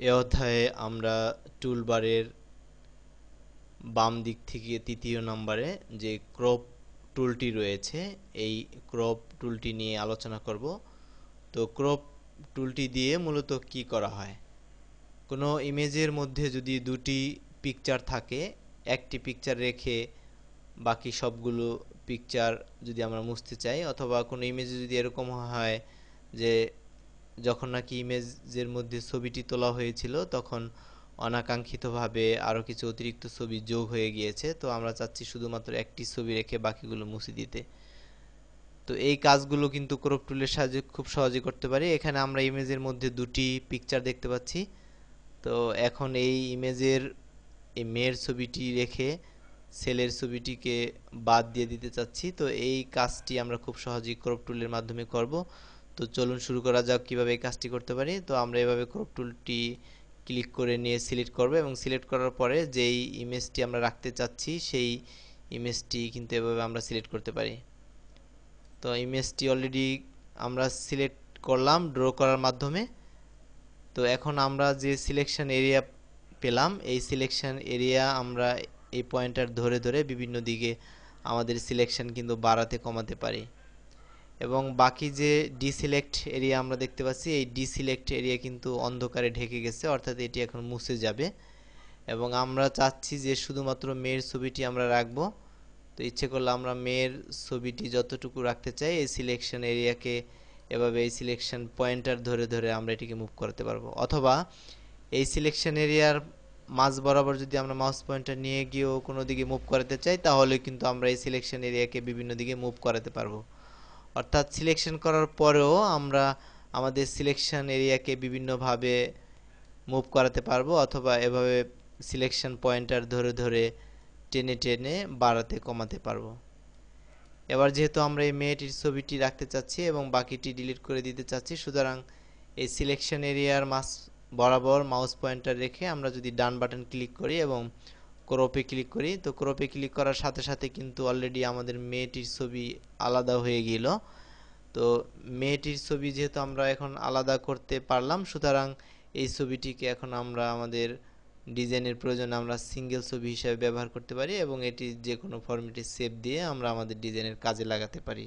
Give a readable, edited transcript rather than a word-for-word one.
এ অধ্যায়ে আমরা টুলবারের বাম দিক থেকে তৃতীয় নম্বরে যে ক্রপ টুলটি রয়েছে এই ক্রপ টুলটি নিয়ে আলোচনা করব। তো ক্রপ টুলটি দিয়ে মূলত কি করা হয়, কোনো ইমেজের মধ্যে যদি দুটি পিকচার থাকে, একটি পিকচার রেখে বাকি সবগুলো পিকচার যদি আমরা মুছতে চাই, অথবা কোনো ইমেজে যদি এরকম হয় যে যখন নাকি ইমেজের মধ্যে ছবিটি তোলা হয়েছিল তখন অনাকাঙ্ক্ষিতভাবে আরও কিছু অতিরিক্ত ছবি যোগ হয়ে গিয়েছে, তো আমরা চাচ্ছি শুধুমাত্র একটি ছবি রেখে বাকিগুলো মুছে দিতে। তো এই কাজগুলো কিন্তু ক্রপ টুলের সাহায্যে খুব সহজে করতে পারি। এখানে আমরা ইমেজের মধ্যে দুটি পিকচার দেখতে পাচ্ছি। তো এখন এই ইমেজের এই মেয়ের ছবিটি রেখে ছেলের ছবিটিকে বাদ দিয়ে দিতে চাচ্ছি। তো এই কাজটি আমরা খুব সহজেই ক্রপ টুলের মাধ্যমে করব। তো চলুন শুরু করা যাক কিভাবে এই কাজটি করতে পারি। তো আমরা এভাবে ক্রপ টুলটি ক্লিক করে নিয়ে সিলেক্ট করব এবং সিলেক্ট করার পরে যেই ইমেজটি আমরা রাখতে চাচ্ছি সেই ইমেজটি কিন্তু এভাবে আমরা সিলেক্ট করতে পারি। তো ইমেজটি অলরেডি আমরা সিলেক্ট করলাম ড্র করার মাধ্যমে। তো এখন আমরা যে সিলেকশন এরিয়া পেলাম, এই সিলেকশন এরিয়া আমরা এই পয়েন্টার ধরে ধরে বিভিন্ন দিকে আমাদের সিলেকশন কিন্তু বাড়াতে কমাতে পারি। এবং বাকি যে ডিসিলেক্ট এরিয়া আমরা দেখতে পাচ্ছি, এই ডিসিলেক্ট এরিয়া কিন্তু অন্ধকারে ঢেকে গেছে, অর্থাৎ এটি এখন মুছে যাবে। এবং আমরা চাচ্ছি যে শুধুমাত্র মেয়ের ছবিটি আমরা রাখবো। তো ইচ্ছে করলে আমরা মেয়ের ছবিটি যতটুকু রাখতে চাই এই সিলেকশন এরিয়াকে এভাবে এই সিলেকশন পয়েন্টার ধরে ধরে আমরা এটিকে মুভ করতে পারবো, অথবা এই সিলেকশন এরিয়ার মাঝ বরাবর যদি আমরা মাউস পয়েন্টার নিয়ে গিয়েও কোনো দিকে মুভ করাতে চাই তাহলে কিন্তু আমরা এই সিলেকশন এরিয়াকে বিভিন্ন দিকে মুভ করাতে পারবো। অর্থাৎ সিলেকশন করার পরেও আমরা আমাদের সিলেকশন এরিয়াকে বিভিন্নভাবে মুভ করাতে পারবো, অথবা এভাবে সিলেকশন পয়েন্টার ধরে ধরে টেনে টেনে বাড়াতে কমাতে পারবো। এবার যেহেতু আমরা এই মেয়েটির ছবিটি রাখতে চাচ্ছি এবং বাকিটি ডিলিট করে দিতে চাচ্ছি, সুতরাং এই সিলেকশন এরিয়ার মাঝ বরাবর মাউস পয়েন্টার রেখে আমরা যদি ডান বাটন ক্লিক করি এবং ক্রপে ক্লিক করি, তো ক্রপে ক্লিক করার সাথে সাথে কিন্তু অলরেডি আমাদের মেয়েটির ছবি আলাদা হয়ে গেল। তো মেয়েটির ছবি যেহেতু আমরা এখন আলাদা করতে পারলাম, সুতরাং এই ছবিটিকে এখন আমরা আমাদের ডিজাইনের প্রয়োজনে আমরা সিঙ্গেল ছবি হিসেবে ব্যবহার করতে পারি এবং এটি যে কোনো ফরম্যাটে সেভ দিয়ে আমরা আমাদের ডিজাইনের কাজে লাগাতে পারি।